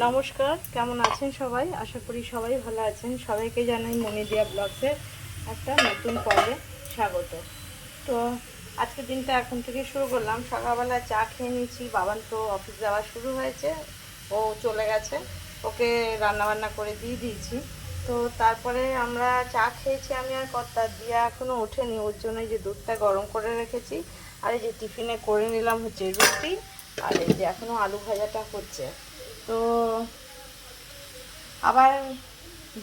নমস্কার, কেমন আছেন সবাই? আশা করি সবাই ভালো আছেন। সবাইকে জানাই মনিদিয়া ব্লগসের একটা নতুন পর্বে স্বাগত। তো আজকের দিনটা এখন থেকে শুরু করলাম। সকালবেলা চা খেয়ে নিয়েছি। বাবান তো অফিস যাওয়া শুরু হয়েছে, ও চলে গেছে, ওকে রান্নাবান্না করে দিয়ে দিয়েছি। তো তারপরে আমরা চা খেয়েছি, আমি আর কর্তা। দিয়া এখনও ওঠেনি, ওর জন্য যে দুধটা গরম করে রেখেছি, আর এই যে টিফিনে করে নিলাম হচ্ছে রুটি, আর এই যে এখনও আলু ভাজাটা হচ্ছে। তো আবার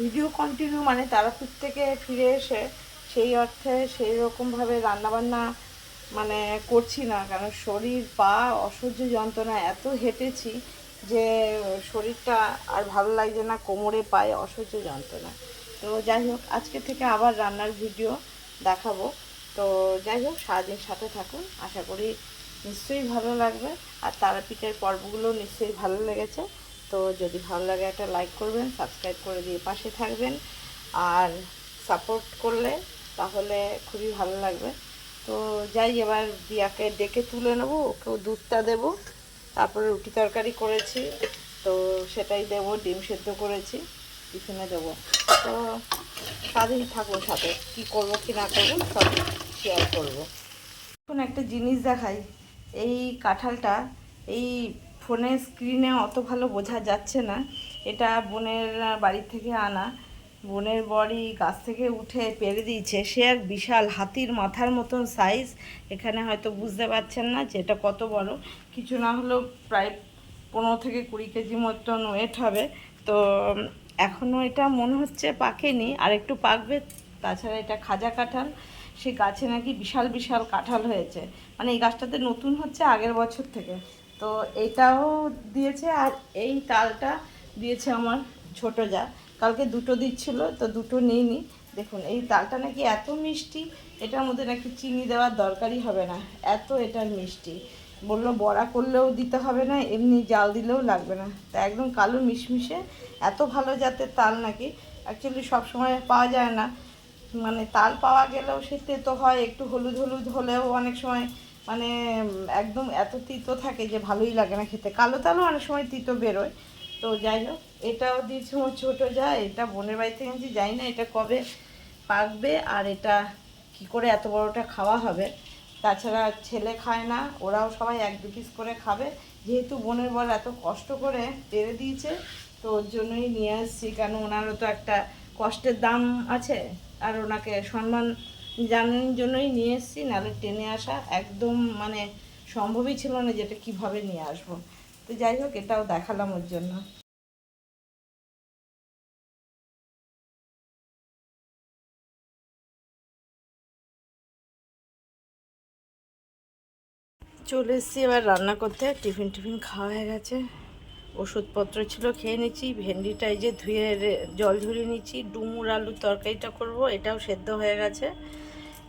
ভিডিও কন্টিনিউ মানে তারাপীঠ থেকে ফিরে এসে সেই অর্থে সেই রকমভাবে রান্নাবান্না মানে করছি না, কারণ শরীর পা অসহ্য যন্ত্রণা, এত হেঁটেছি যে শরীরটা আর ভালো লাগছে না, কোমরে পায়ে অসহ্য যন্ত্রণা। তো যাই হোক, আজকে থেকে আবার রান্নার ভিডিও দেখাবো। তো যাই হোক, সারাদিন সাথে থাকুন, আশা করি নিশ্চয়ই ভালো লাগবে। আর তারাপীঠের পর্বগুলো নিশ্চয়ই ভালো লেগেছে। তো যদি ভালো লাগে একটা লাইক করবেন, সাবস্ক্রাইব করে দিয়ে পাশে থাকবেন, আর সাপোর্ট করলে তাহলে খুবই ভালো লাগবে। তো যাই, এবার দিয়াকে ডেকে তুলে নেবো, ওকেও দুধটা দেবো, তারপরে রুটি তরকারি করেছি, তো সেটাই দেবো। ডিম সেদ্ধ করেছি, টিফিনে দেবো। তো সারাদিন থাকবো সাথে, কী করবো কি না করবো সব শেয়ার করবো। এখন একটা জিনিস দেখাই, এই কাঁঠালটা এই ফোনের স্ক্রিনে অত ভালো বোঝা যাচ্ছে না। এটা বোনের বাড়ি থেকে আনা। বোনের বড়ি গাছ থেকে উঠে পেরে দিয়েছে, সে এক বিশাল হাতির মাথার মতন সাইজ। এখানে হয়তো বুঝতে পারছেন না যে এটা কত বড়, কিছু না হলেও প্রায় 15 থেকে 20 কেজি মতন ওয়েট হবে। তো এখনও এটা মনে হচ্ছে পাকেনি, আর একটু পাকবে। তাছাড়া এটা খাজা কাঁঠাল, সে গাছে নাকি বিশাল বিশাল কাঁঠাল হয়েছে, মানে এই গাছটাতে নতুন হচ্ছে আগের বছর থেকে। তো এইটাও দিয়েছে, আর এই তালটা দিয়েছে আমার ছোটো যা। কালকে দুটো দিচ্ছিল, তো দুটো নিইনি। দেখুন, এই তালটা নাকি এত মিষ্টি, এটার মধ্যে নাকি চিনি দেওয়ার দরকারই হবে না, এত এটার মিষ্টি। বললো বড়া করলেও দিতে হবে না, এমনি জাল দিলেও লাগবে না। তা একদম কালো মিশমিশে, এত ভালো জাতের তাল নাকি। অ্যাকচুয়ালি সবসময় পাওয়া যায় না, মানে তাল পাওয়া গেলেও সে তেতো হয়, একটু হলুদ হলুদ হলেও অনেক সময় মানে একদম এত তিতো থাকে যে ভালোই লাগে না খেতে। কালো তালও অনেক সময় তিতো বেরোয়। তো যাই হোক, এটাও দিয়েছি আমার ছোটো যা, এটা বোনের বাড়ি থেকে এনেছি, জানি না এটা কবে পাকবে, আর এটা কি করে এত বড়টা খাওয়া হবে। তাছাড়া ছেলে খায় না, ওরাও সবাই 1-2 পিস করে খাবে। যেহেতু বোনের বর এত কষ্ট করে পেরে দিয়েছে, তো ওর জন্যই নিয়ে আসছি, কেন ওনারও তো একটা কষ্টের দাম আছে, আর ওনাকে সম্মান জানানোর জন্যই নিয়ে এসেছি। নাহলে টেনে আসা একদম মানে সম্ভবই ছিল না, যেটা কিভাবে নিয়ে আসবো। তো যাই হোক, এটাও দেখালাম ওর জন্য। চলে এসেছি এবার রান্না করতে। টিফিন টিফিন খাওয়া হয়ে গেছে, ওষুধপত্র ছিল খেয়ে নিচ্ছি। ভেন্ডিটা এই যে ধুয়ে জল ঝরিয়ে নিচ্ছি। ডুমুর আলুর তরকারিটা করব, এটাও সেদ্ধ হয়ে গেছে।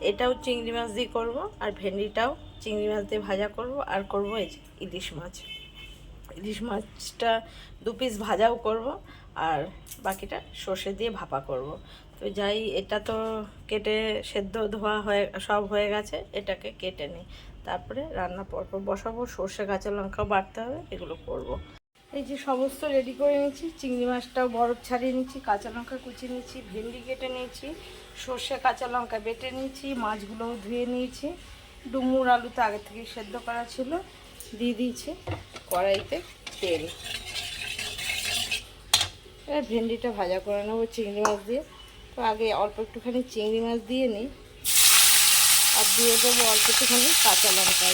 এটাও চিংড়ি মাছ দিয়ে করব, আর ভেন্ডিটাও চিংড়ি মাছ দিয়ে ভাজা করব, আর করব এই যে ইলিশ মাছ। ইলিশ মাছটা 2 পিস ভাজাও করব, আর বাকিটা সর্ষে দিয়ে ভাপা করব। তো যাই, এটা তো কেটে সেদ্ধ ধোয়া হয়ে সব হয়ে গেছে, এটাকে কেটে নিই, তারপরে রান্না পরপর বসাবো। সর্ষে কাঁচা লঙ্কাও বাটতে হবে, এগুলো করব। এই যে সমস্ত রেডি করে নিচ্ছি, চিংড়ি মাছটাও বরফ ছাড়িয়ে নিচ্ছি, কাঁচা লঙ্কা কুচিয়ে নিচ্ছি, ভেন্ডি কেটে নিয়েছি, সর্ষে কাঁচা লঙ্কা বেটে নিয়েছি, মাছগুলোও ধুয়ে নিয়েছি। ডুমুর আলু তো আগে থেকে সেদ্ধ করা ছিল, দিয়ে দিয়েছি কড়াইতে তেল। এবার ভেন্ডিটা ভাজা করে নেবো চিংড়ি মাছ দিয়ে। তো আগে অল্প একটুখানি চিংড়ি মাছ দিয়ে নিই, আর দিয়ে দেবো অল্প একটুখানি কাঁচা লঙ্কা।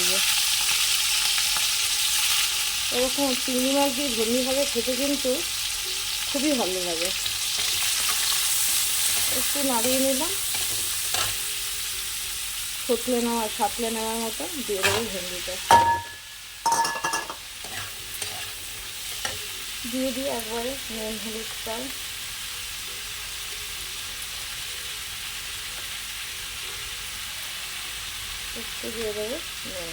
এরকম চিংড়ি মাছ দিয়ে ভেন্ডি ভাজা খেতে কিন্তু খুবই ভালো লাগে। একটু নাড়িয়ে নিলাম, সাঁতলে নেওয়ার মতো দিয়ে দেবো ভেন্ডিটা, দিয়ে দিই একবারে নুন হলুদটাও। একটু দিয়ে দেবো নুন,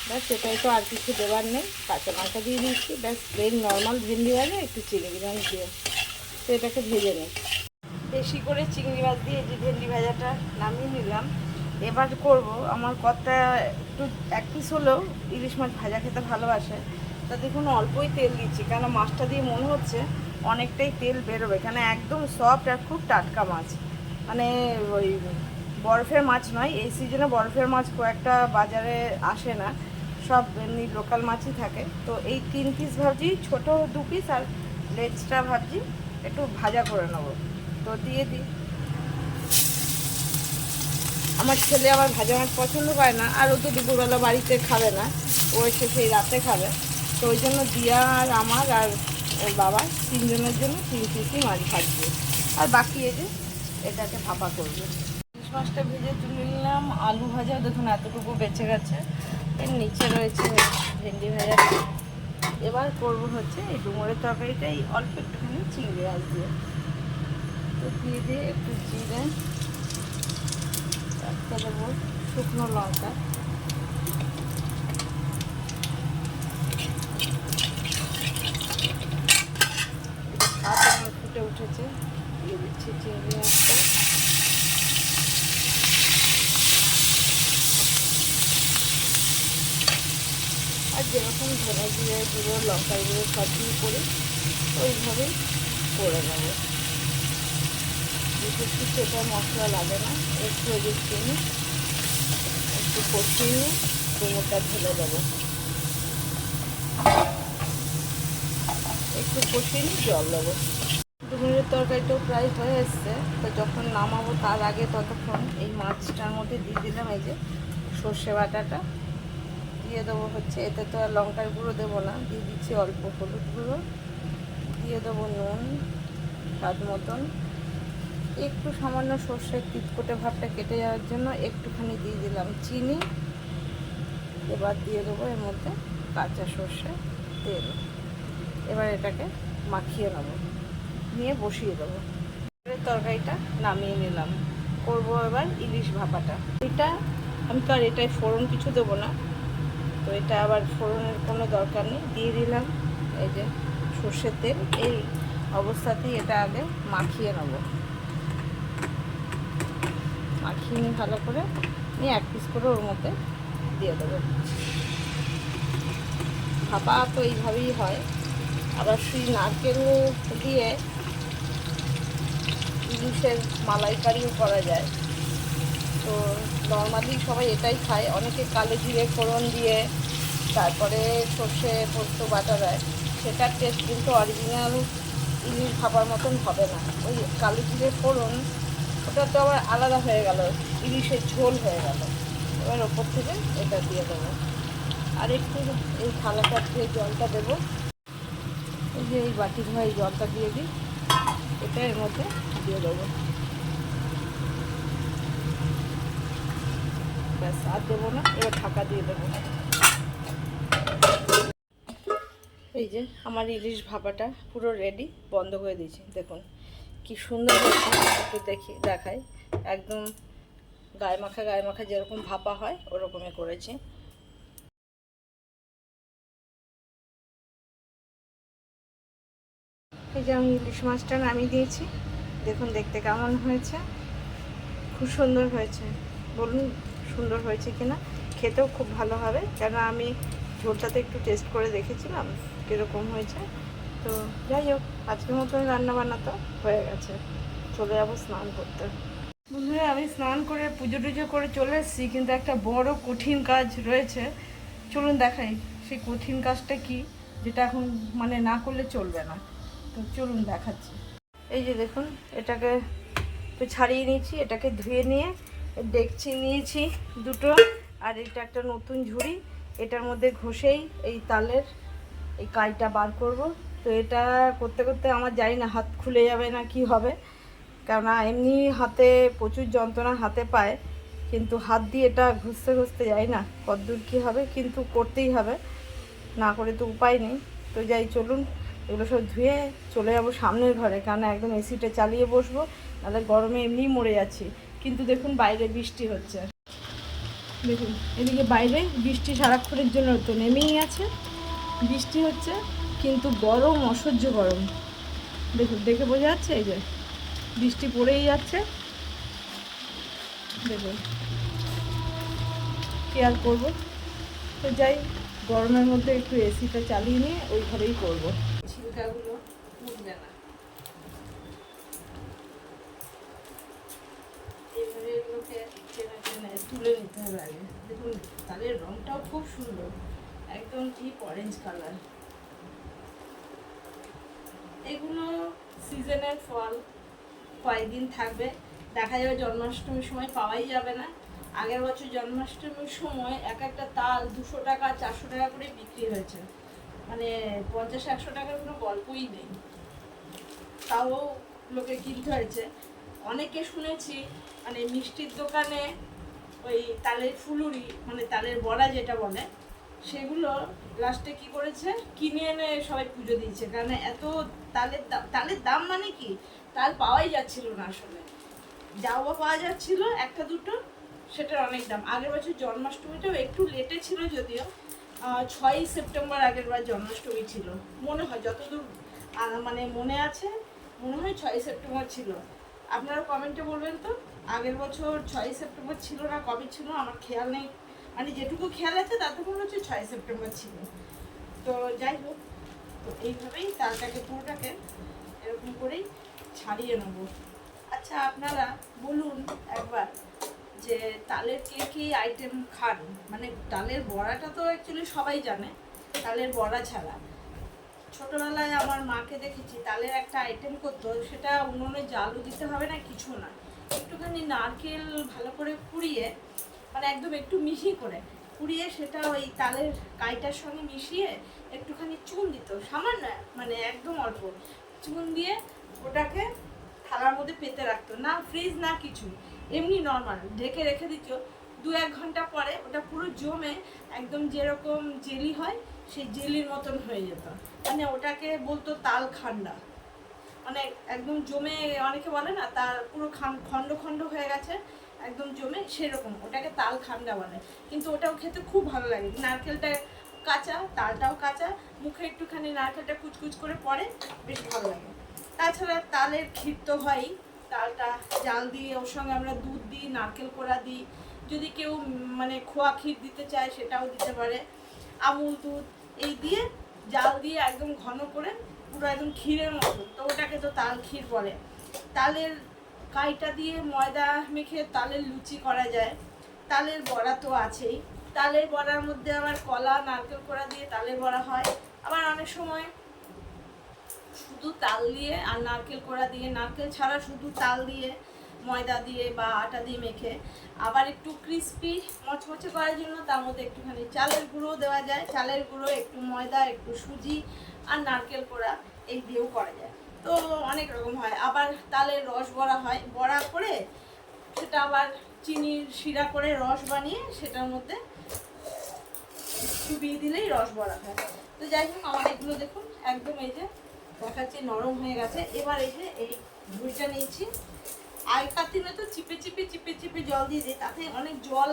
ব্যাস। এটাই তো, আর কিছু দেওয়ার নেই। কাঁচা লঙ্কা দিয়ে দিচ্ছি, ব্যাস। প্লেন নর্মাল ভেন্ডি ভাজা, একটু চিংড়ি মাছ দিয়ে। তো এটাকে ভেজে নিই বেশি করে। চিংড়ি মাছ দিয়ে যে ভেন্ডি ভাজাটা নামিয়ে নিলাম। এবার করব, আমার কর্তা একটু 1 পিস হলেও ইলিশ মাছ ভাজা খেতে ভালোবাসে, তা দেখুন অল্পই তেল দিচ্ছি, কেন মাছটা দিয়ে মনে হচ্ছে অনেকটাই তেল বেরোবে, কেন একদম সফট আর খুব টাটকা মাছ, মানে ওই বরফের মাছ নয়। এই সিজনে বরফের মাছ খুব একটা বাজারে আসে না, সব এমনি লোকাল মাছই থাকে। তো এই 3 পিস ভাবছি, ছোটো 2 পিস আর লেজটা ভাবছি একটু ভাজা করে নেবো। তো দিয়ে দিই। আমার ছেলে আবার ভাজা মাছ পছন্দ করে না, আর ও তো দুপুরবেলা বাড়িতে খাবে না, ও এসে সেই রাতে খাবে। তো ওই জন্য দিয়া আর আমার আর ওর বাবা 3 জনের জন্য 3 পিসই মাছ ভাজবে, আর বাকি এই যে এটাকে ভাপা করবে। ইলিশ মাছটা ভেজে তুলে নিলাম। আলু ভাজা দেখুন এতটুকু বেঁচে গেছে, এর নিচে রয়েছে ভেন্ডি ভাজা। এবার করবো হচ্ছে এই ডুমুরের তরকারিটাই অল্প একটুখানি চিংড়ি মাছ দিয়ে। তো দিয়ে দিয়ে একটু জিরে, একটা দেবো শুকনো লঙ্কা, আমার ফুটে উঠেছে, দিয়ে দিচ্ছি চিংড়ি মাছটা। আর যেরকম ধনে জিরে গুঁড়ো, লঙ্কার গুঁড়ো সব দিয়ে করি ওইভাবেই করে নেবো। বিশেষ কিছু এটা মশলা লাগে না, একটু এদিক চিনি একটু কষিয়ে নিয়ে ডুমুরটা ঢেলে দেবো, একটু কষিয়ে নিয়ে জল দেবো। ডুমুরের তরকারিটাও প্রায় হয়ে এসছে, তো যখন নামাবো তার আগে ততক্ষণ এই মাছটার মধ্যে দিয়ে দিলাম এই যে সর্ষে বাটাটা, দিয়ে দেবো হচ্ছে, এতে তো আর লঙ্কার গুঁড়ো দেবো না, দিয়ে দিচ্ছি অল্প হলুদ গুঁড়ো, দিয়ে দেবো নুন স্বাদ মতন, একটু সামান্য সর্ষের তিতকুটে ভাবটা কেটে যাওয়ার জন্য একটুখানি দিয়ে দিলাম চিনি। এবার দিয়ে দেবো এর মধ্যে কাঁচা সর্ষে তেল। এবার এটাকে মাখিয়ে নেবো, নিয়ে বসিয়ে দেবো। তরকারিটা নামিয়ে নিলাম, করবো এবার ইলিশ ভাপাটা। এটা আমি তো আর এটাই ফোড়ন কিছু দেবো না, তো এটা আবার ফোড়নের কোনো দরকার নেই, দিয়ে দিলাম এই যে সর্ষের তেল। এই অবস্থাতেই এটা আগে মাখিয়ে নেবো, মাখিয়ে নিয়ে ভালো করে নিয়ে 1 পিস করে ওর মধ্যে দিয়ে দেবো। ভাপা তো এইভাবেই হয়, আবার সেই নারকেল দিয়ে ইলিশের মালাইকারিও করা যায়। তো নর্মালি সবাই এটাই খায়, অনেকে কালো জিরে ফোড়ন দিয়ে তারপরে সর্ষে পোস্ত বাটা দেয়, সেটার টেস্ট কিন্তু অরিজিনাল ইলিশ ভাপার মতন হবে না। ওই কালো জিরে ফোড়ন ওটা তো আবার আলাদা হয়ে গেল, ইলিশের ঝোল হয়ে গেল। এবার ওপর থেকে এটা দিয়ে দেবো, আর একটু এই থালাটা দিয়ে জলটা দেবো, এই যে এই বাটি ধোয়া এই জলটা দিয়ে দিই, এটা এর মধ্যে দিয়ে দেবো। ব্যাস আর দেবো না, এবার ঢাকা দিয়ে দেবো। এই যে আমার ইলিশ ভাপাটা পুরো রেডি, বন্ধ করে দিয়েছি। দেখুন কি সুন্দর হয়েছে, একটু দেখাই, একদম গায়ে মাখা যেরকম ভাপা হয় ওরকমই করেছি। এই যে আমি ইলিশ মাছটা নামিয়ে দিয়েছি, দেখুন দেখতে কেমন হয়েছে, খুব সুন্দর হয়েছে। বলুন সুন্দর হয়েছে কিনা, খেতেও খুব ভালো হবে, কেন আমি ঝোলটাতে একটু টেস্ট করে দেখেছিলাম কীরকম হয়েছে। তো যাই হোক, আজকের মতন রান্নাবান্না তো হয়ে গেছে, চলে যাবো স্নান করতে। বন্ধুরা আমি স্নান করে পুজো টুজো করে চলে এসেছি, কিন্তু একটা বড় কঠিন কাজ রয়েছে, চলুন দেখাই সেই কঠিন কাজটা কি, যেটা এখন মানে না করলে চলবে না। তো চলুন দেখাচ্ছি। এই যে দেখুন, এটাকে তো ছাড়িয়ে নিয়েছি, এটাকে ধুয়ে নিয়ে ডেকচি নিয়েছি দুটো, আর এটা একটা নতুন ঝুড়ি, এটার মধ্যে ঘষেই এই তালের এই কাইটা বার করব। তো এটা করতে করতে আমার জানি না হাত খুলে যাবে না কি হবে, কেননা এমনি হাতে প্রচুর যন্ত্রণা হাতে পায়, কিন্তু হাত দিয়ে এটা ঘষতে ঘষতে যাই না কতদূর কী হবে, কিন্তু করতেই হবে, না করে তো উপায় নেই। তো যাই, চলুন এগুলো সব ধুয়ে চলে যাবো সামনের ঘরে, কারণ একদম এসিটা চালিয়ে বসবো, নাহলে গরমে এমনিই মরে যাচ্ছি। কিন্তু দেখুন বাইরে বৃষ্টি হচ্ছে, দেখুন এদিকে বাইরে বৃষ্টি সারাক্ষণের জন্য তো নেমেই আছে, বৃষ্টি হচ্ছে কিন্তু গরম, অসহ্য গরম। দেখুন দেখে বোঝা যাচ্ছে, এই যে বৃষ্টি পড়েই যাচ্ছে, দেখুন কি আর করবো। তো যাই, গরমের মধ্যে একটু এসিটা চালিয়ে নিয়ে ওই ঘরেই করবো। ছিলকাগুলো উঠবে না, এইভাবে এগুলোকে টেনে টেনে তুলে নিতে হবে আগে। দেখুন তালের রঙটাও খুব সুন্দর, একদম ডিপ অরেঞ্জ কালার। এগুলো সিজনের ফল, কয়েকদিন থাকবে, দেখা যাবে জন্মাষ্টমীর সময় পাওয়াই যাবে না। আগের বছর জন্মাষ্টমীর সময় এক একটা তাল 200 টাকা 400 টাকা করে বিক্রি হয়েছে, মানে 50-100 টাকার কোনো গল্পই নেই, তাও লোকে কিনতে হয়েছে। অনেকে শুনেছি মানে মিষ্টির দোকানে ওই তালের ফুলুরি মানে তালের বড়া যেটা বলে, সেগুলো লাস্টে কি করেছে, কিনে এনে সবাই পুজো দিয়েছে। কারণ এত তালের দাম মানে কি, তাল পাওয়াই যাচ্ছিল না আসলে, যাও বা পাওয়া যাচ্ছিল একটা দুটো, সেটার অনেক দাম। আগের বছর জন্মাষ্টমীটাও একটু লেটে ছিল যদিও, 6ই সেপ্টেম্বর আগের বার জন্মাষ্টমী ছিল মনে হয়, যতদূর মানে মনে আছে, মনে হয় 6ই সেপ্টেম্বর ছিল। আপনারা কমেন্টে বলবেন তো আগের বছর 6ই সেপ্টেম্বর ছিল না কবে ছিল, আমার খেয়াল নেই, মানে যেটুকু খেয়াল আছে তাতে মনে হচ্ছে 6ই সেপ্টেম্বর ছিল। তো যাই হোক, তো এইভাবেই তালটাকে পুরোটাকে এরকম করেই ছাড়িয়ে নেবো। আচ্ছা আপনারা বলুন একবার যে তালের কে কী আইটেম খান, মানে তালের বড়াটা তো অ্যাকচুয়ালি সবাই জানে, তালের বড়া ছাড়া ছোটোবেলায় আমার মাকে দেখেছি তালের একটা আইটেম করতো, সেটা উনুনে জালও দিতে হবে না, কিছু না, একটুখানি নারকেল ভালো করে কুড়িয়ে, মানে একদম একটু মিহি করে কুড়িয়ে সেটা ওই তালের কাইটার সঙ্গে মিশিয়ে একটুখানি চুন দিত, সামান্য মানে একদম অল্প চুন দিয়ে ওটাকে থালার মধ্যে পেতে রাখতো, না ফ্রিজ না কিছু, এমনি নর্মাল ঢেকে রেখে দিত। 2-1 ঘন্টা পরে ওটা পুরো জমে একদম যেরকম জেলি হয় সেই জেলির মতন হয়ে যেত, মানে ওটাকে বলতো তাল খান্ডা, মানে একদম জমে, অনেকে বলে না তার পুরো খণ্ড খণ্ড হয়ে গেছে একদম জমে, সেরকম ওটাকে তাল খান্ডা বলে। কিন্তু ওটাও খেতে খুব ভালো লাগে, নারকেলটা কাঁচা, তালটাও কাঁচা, মুখে একটুখানি নারকেলটা কুচকুচ করে পড়ে, বেশ ভালো লাগে। তাছাড়া তালের ক্ষীর তো হয়ই, তালটা জাল দিয়ে ওর সঙ্গে আমরা দুধ দিই, নারকেল কোড়া দিই, যদি কেউ মানে খোয়া ক্ষীর দিতে চায় সেটাও দিতে পারে, আমুল দুধ এই দিয়ে জাল দিয়ে একদম ঘন করে পুরো একদম ক্ষীরের মতো, তো ওটাকে তো তাল ক্ষীর বলে। তালের কাইটা দিয়ে ময়দা মেখে তালের লুচি করা যায়, তালের বড়া তো আছেই, তালের বড়ার মধ্যে আবার কলা নারকেল কোড়া দিয়ে তালের বড়া হয়, আবার অনেক সময় শুধু তাল দিয়ে আর নারকেল কোড়া দিয়ে, নারকেল ছাড়া শুধু তাল দিয়ে ময়দা দিয়ে বা আটা দিয়ে মেখে, আবার একটু ক্রিস্পি মচমচে করার জন্য তার মধ্যে একটুখানি চালের গুঁড়ো দেওয়া যায়, চালের গুঁড়ো একটু ময়দা একটু সুজি আর নারকেল কোড়া এই দিয়েও করা যায়, তো অনেক রকম হয়। আবার তালের রস বড়া হয়, বড়া করে সেটা আবার চিনির শিরা করে রস বানিয়ে সেটার মধ্যে চুবিয়ে দিলেই রস বড়া হয়। তো যাই হোক আমার এগুলো দেখুন একদম এই যে দেখাচ্ছি নরম হয়ে গেছে। এবার এই যে এই ঝুড়িটা নিয়েছি, আগেকার দিনে তো চিপে চিপে চিপে চিপে জল দিয়ে দিই, তাতে অনেক জল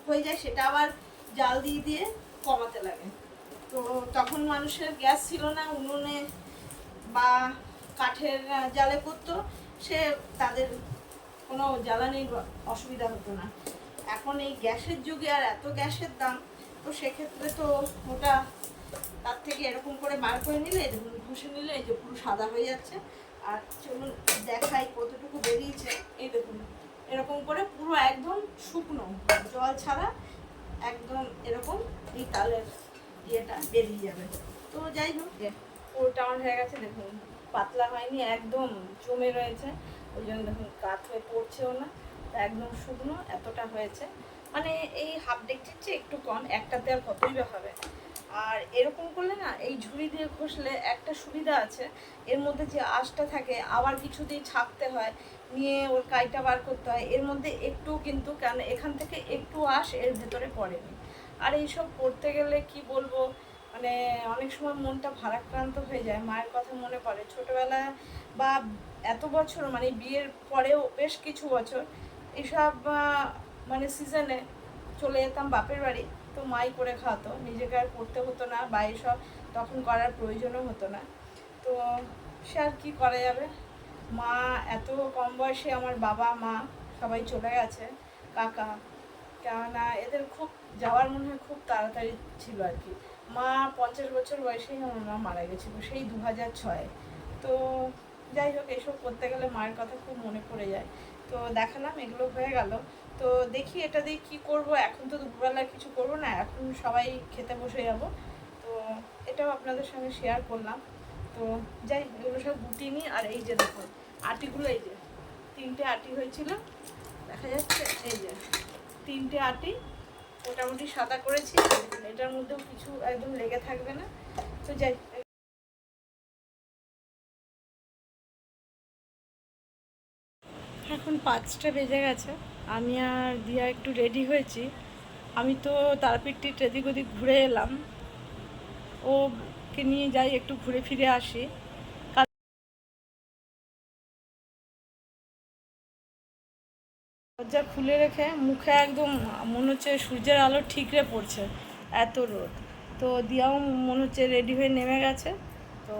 হয়ে যায়, সেটা আবার জাল দিয়ে দিয়ে কমাতে লাগে। তো তখন মানুষের গ্যাস ছিল না, উনুনে বা কাঠের জালে করতো, সে তাদের কোনো জ্বালানির অসুবিধা হতো না। এখন এই গ্যাসের যুগে আর এত গ্যাসের দাম, তো সেক্ষেত্রে তো ওটা তার থেকে এরকম করে বার করে নিলে, দেখুন ঘষে নিলে এই যে পুরো সাদা হয়ে যাচ্ছে। আর চলুন দেখাই কতটুকু বেরিয়েছে, এই দেখুন এরকম করে পুরো একদম শুকনো জল ছাড়া একদম এরকম এই তালের ইয়েটা বেরিয়ে যাবে। তো যাই হোক পুরোটা আমার হয়ে গেছে, দেখুন পাতলা হয়নি, একদম জমে রয়েছে, ওই জন্য দেখুন কাত হয়ে পড়ছেও না, একদম শুকনো এতটা হয়েছে, মানে এই হাফ ডেকচির চেয়ে একটু কম, একটাতে আর কতই বা হবে। আর এরকম করলে না এই ঝুড়ি দিয়ে ঘষলে একটা সুবিধা আছে, এর মধ্যে যে আঁশটা থাকে আবার কিছু দিয়ে ছাঁকতে হয়, নিয়ে ওর কাইটা বার করতে হয়, এর মধ্যে একটু কিন্তু কেন এখান থেকে একটু আঁশ এর ভেতরে পড়েনি। আর এইসব করতে গেলে কি বলবো, মানে অনেক সময় মনটা ভারাক্রান্ত হয়ে যায়, মায়ের কথা মনে পড়ে ছোটোবেলা বা এত বছর মানে বিয়ের পরেও বেশ কিছু বছর এইসব মানে সিজনে চলে যেতাম বাপের বাড়ি, তো মাই করে খাওয়াতো, নিজেকে আর করতে হতো না বা এইসব তখন করার প্রয়োজনও হতো না। তো সে আর কী করা যাবে, মা এত কম বয়সে, আমার বাবা মা সবাই চলে গেছে, কাকা, কেননা এদের খুব যাওয়ার মনে হয় খুব তাড়াতাড়ি ছিল আর কি, মা 50 বছর বয়সেই আমার মা মারা গেছিলো, সেই 2006-এ। তো যাই হোক, এসব করতে গেলে মায়ের কথা খুব মনে পড়ে যায়। তো দেখালাম, এগুলো হয়ে গেল। তো দেখি এটা দিয়ে কী করব। এখন তো দুপুরবেলা কিছু করব না, এখন সবাই খেতে বসে যাব। তো এটাও আপনাদের সঙ্গে শেয়ার করলাম। তো যাই, এগুলো সব গুটিয়ে নিই। আর এই যে দেখুন আটিগুলো, এই যে 3টে আটি হয়েছিল, দেখা যাচ্ছে, এই যে 3টে আটি মোটামুটি সাদা করেছি। এটার মধ্যেও কিছু একদম লেগে থাকবে না। তো যাই, এখন 5টা বেজে গেছে। আমি আর দিয়া একটু রেডি হয়েছি। আমি তো তারাপীঠ এদিক ওদিক ঘুরে এলাম, ওকে নিয়ে যাই একটু ঘুরে ফিরে আসি। দরজা খুলে রেখে মুখে একদম মনে হচ্ছে সূর্যের আলো ঠিকরে পড়ছে, এত রোদ। তো দিয়াও মনে হচ্ছে রেডি হয়ে নেমে গেছে। তো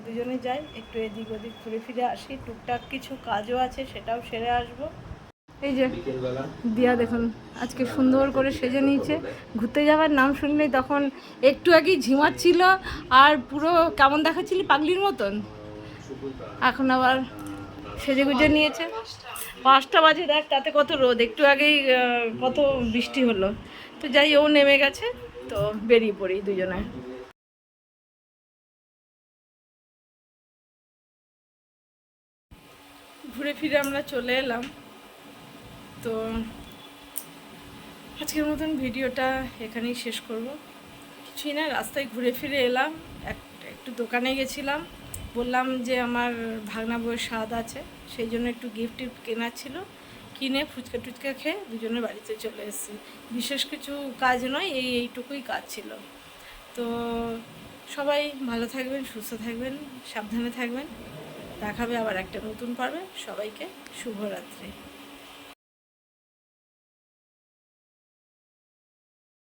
দুজনে যাই, একটু এদিক ওদিক ঘুরে ফিরে আসি। টুকটাক কিছু কাজও আছে, সেটাও সেরে আসবো। এই যে দিয়া দেখুন আজকে সুন্দর করে সেজে নিয়েছে। ঘুরতে যাওয়ার নাম শুনলেই তখন একটু আগেই ঝিমাচ্ছিল আর পুরো কেমন দেখাচ্ছিল, পাগলির মতন। এখন আবার সেজে গুজে নিয়েছে। 5টা বাজে, দেখ তাতে কত রোদ, একটু আগেই কত বৃষ্টি হলো। তো যাই, ও নেমে গেছে, তো বেরিয়ে পড়ি দুজনে। ঘুরে ফিরে আমরা চলে এলাম। তো আজকের মতন ভিডিওটা এখানেই শেষ করব। কিছুই না, রাস্তায় ঘুরে ফিরে এলাম, একটু দোকানে গেছিলাম, বললাম যে আমার ভাগনা বউয়ের স্বাদ আছে, সেই জন্য একটু গিফট টিফট কেনার ছিল। কিনে ফুচকা টুচকা খেয়ে দুজনে বাড়িতে চলে এসেছি। বিশেষ কিছু কাজ নয়, এইটুকুই কাজ ছিল। তো সবাই ভালো থাকবেন, সুস্থ থাকবেন, সাবধানে থাকবেন। দেখাবে আবার একটা নতুন পর্বে। সবাইকে শুভরাত্রি।